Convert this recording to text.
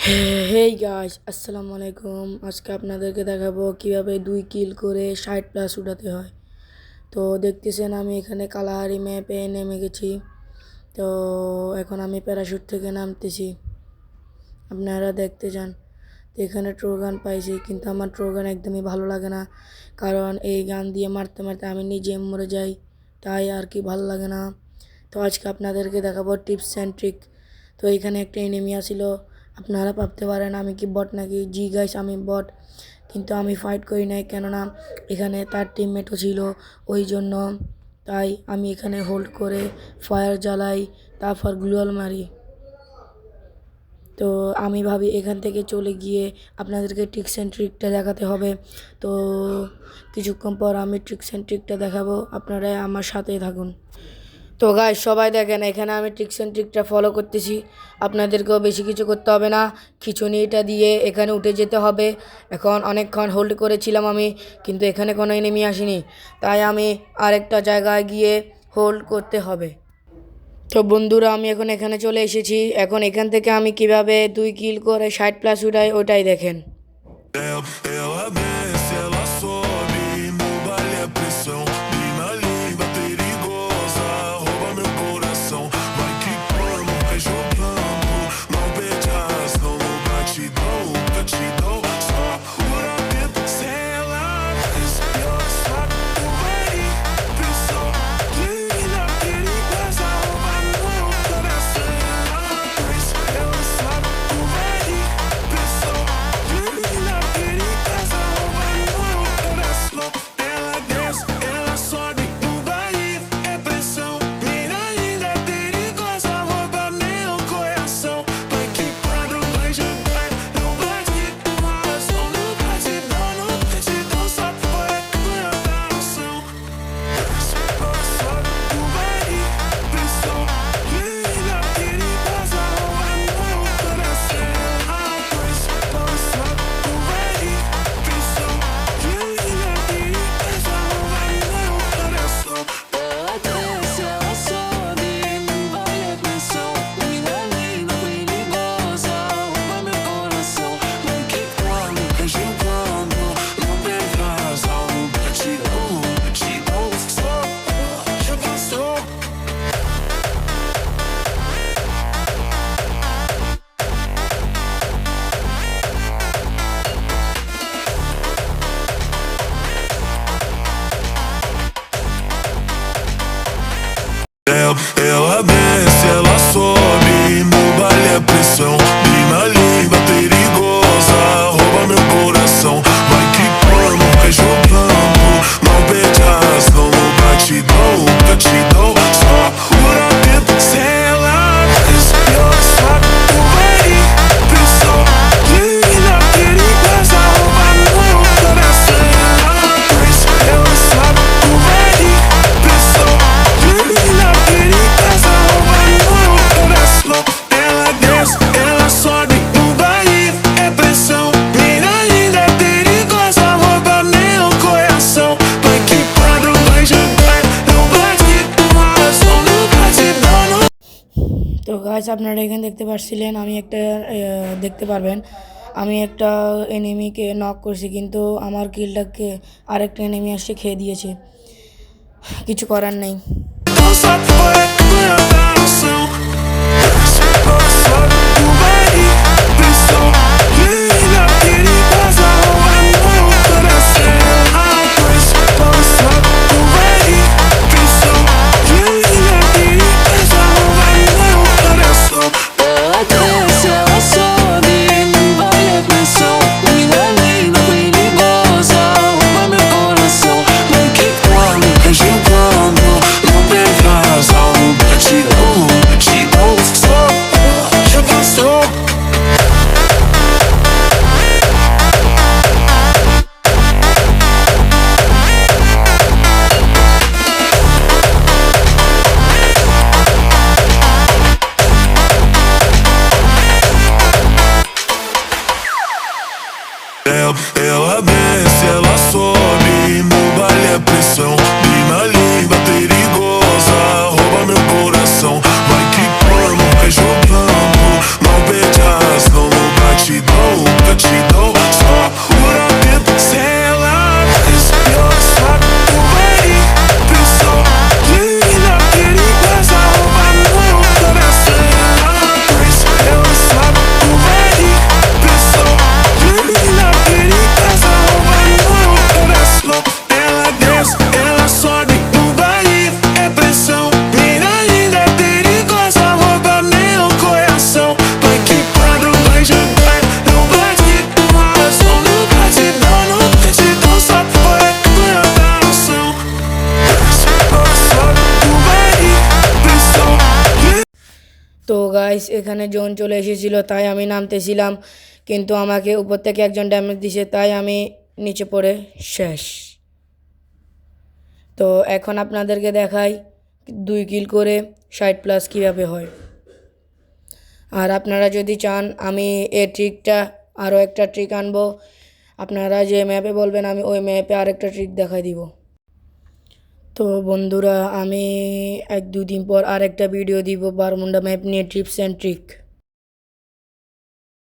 Hey guys, আসসালামু আলাইকুম। আজকে আপনাদেরকে দেখাবো কিভাবে 2 কিল করে 60+ উঠাতে হয়। তো দেখতেছেন আমি এখানে কালাহারি ম্যাপে নেমে গেছি। তো এখন আমি প্যারাশুট থেকে নামতেছি, আপনারা দেখতে যান। তো এখানে ট্রোগান পাইছি, কিন্তু আমার ট্রোগান একদমই ভালো লাগে না, কারণ এই গান দিয়ে মারতে মারতে আমি নিজে মরে যাই, তাই আর কি ভালো লাগে না। তো আজকে আপনাদেরকে দেখাবো টিপস অ্যান্ড ট্রিক। তো এখানে একটা এনিমি আসিল, আপনারা ভাবতে পারেন আমি কি বট নাকি। জি গাইস, আমি বট, কিন্তু আমি ফাইট করি নাই, কেননা এখানে তার টিমমেটও ছিল, ওই জন্য। তাই আমি এখানে হোল্ড করে ফায়ার জ্বালাই, তারপর গ্লুয়াল মারি। তো আমি ভাবি এখান থেকে চলে গিয়ে আপনাদেরকে ট্রিক্স অ্যান্ড ট্রিকটা দেখাতে হবে। তো কিছুক্ষণ পর আমি ট্রিক্স অ্যান্ড ট্রিকটা দেখাবো, আপনারা আমার সাথেই থাকুন। তো গাইস সবাই দেখেন, এখানে আমি ট্রিক্স অ্যান্ড ট্রিকটা ফলো করতেছি। আপনাদেরকেও বেশি কিছু করতে হবে না, খিচুনিটা দিয়ে এখানে উঠে যেতে হবে। এখন অনেকক্ষণ হোল্ড করেছিলাম আমি, কিন্তু এখানে কোনো এনিমি আসেনি, তাই আমি আরেকটা জায়গায় গিয়ে হোল্ড করতে হবে। তো বন্ধুরা, আমি এখন এখানে চলে এসেছি। এখন এখান থেকে আমি কিভাবে 2 কিল করে 60+ উঠাই, ওটাই দেখেন। Ela desce, ela sobe, no baile é pressão. Mina linda, perigosa, rouba meu coração. Vai quicando, vai jogando, não perde a razão. No batidão, só por dentro. Se ela desce, ela sobe, no baile é pressão. Linda, perigosa, rouba meu coração. Ela desce, ela sobe, no baile é pressão. Linda, perigosa, rouba meu coração. Ela desce, ela sobe, no baile é pressão. Mina linda, perigosa, rouba meu coração. Vai quicando, vai jogando, não bate com razão. No batidão, só por coração. Desce, ela sobe, no baile é pressão. Linda, perigosa, rouba meu coração. Ela desce, ela sobe, no baile é pressão. Linda, perigosa, rouba meu coração. Ela desce, ela sobe, no baile é pressão. Mina linda, perigosa, rouba meu coração. Vai quicando, vai jogando, não perde a razão. No batidão, só já passou. Ela desce, ela sobe, no baile é pressão. Mina linda, perigosa, rouba meu coração. Vai quicando, vai jogando, não perde a razão. No batidão, só por dentro. Se ela desce, ela sobe, no baile é pressão. Linda, perigosa, rouba meu coração. Ela desce, ela sobe, no baile é pressão. Linda, perigosa, rouba meu coração. Ela desce, ela sobe, no baile é pressão. Mina linda, perigosa, rouba meu coração. Vai quicando, vai jogando, não bate com razão. No batidão, তো গাইস, আপনারা এখানে দেখতে পাচ্ছিলেন, আমি একটা দেখতে পারবেন আমি একটা এনিমিকে নক করছি, কিন্তু আমার কিলটাকে আরেকটা এনিমি এসে খেয়ে দিয়েছে। কিছু করার নেই। só por coração. Desce, ela sobe, no baile é pressão. Linda, perigosa, rouba meu coração. Ela desce, ela sobe, no baile é pressão. Linda, perigosa, rouba meu coração. Ela desce, ela sobe, no baile é pressão. Mina linda, perigosa, rouba meu coração. Vai quicando, vai jogando, não perde a razão. এখানে জোন চলে এসেছিলো, তাই আমি নামতেছিলাম, কিন্তু আমাকে উপর থেকে একজন ড্যামেজ দিছে, তাই আমি নিচে পড়ে শেষ। তো এখন আপনাদেরকে দেখাই 2 কিল করে 60+ কীভাবে হয়। আর আপনারা যদি চান আমি এই ট্রিকটা আরও একটা ট্রিক আনবো, আপনারা যে ম্যাপে বলবেন আমি ওই ম্যাপে আরেকটা ট্রিক দেখাই দিব। তো বন্ধুরা, আমি 1-2 দিন পর আরেকটা ভিডিও দিব বারমুন্ডা ম্যাপ নিয়ে, টিপস অ্যান্ড ট্রিক।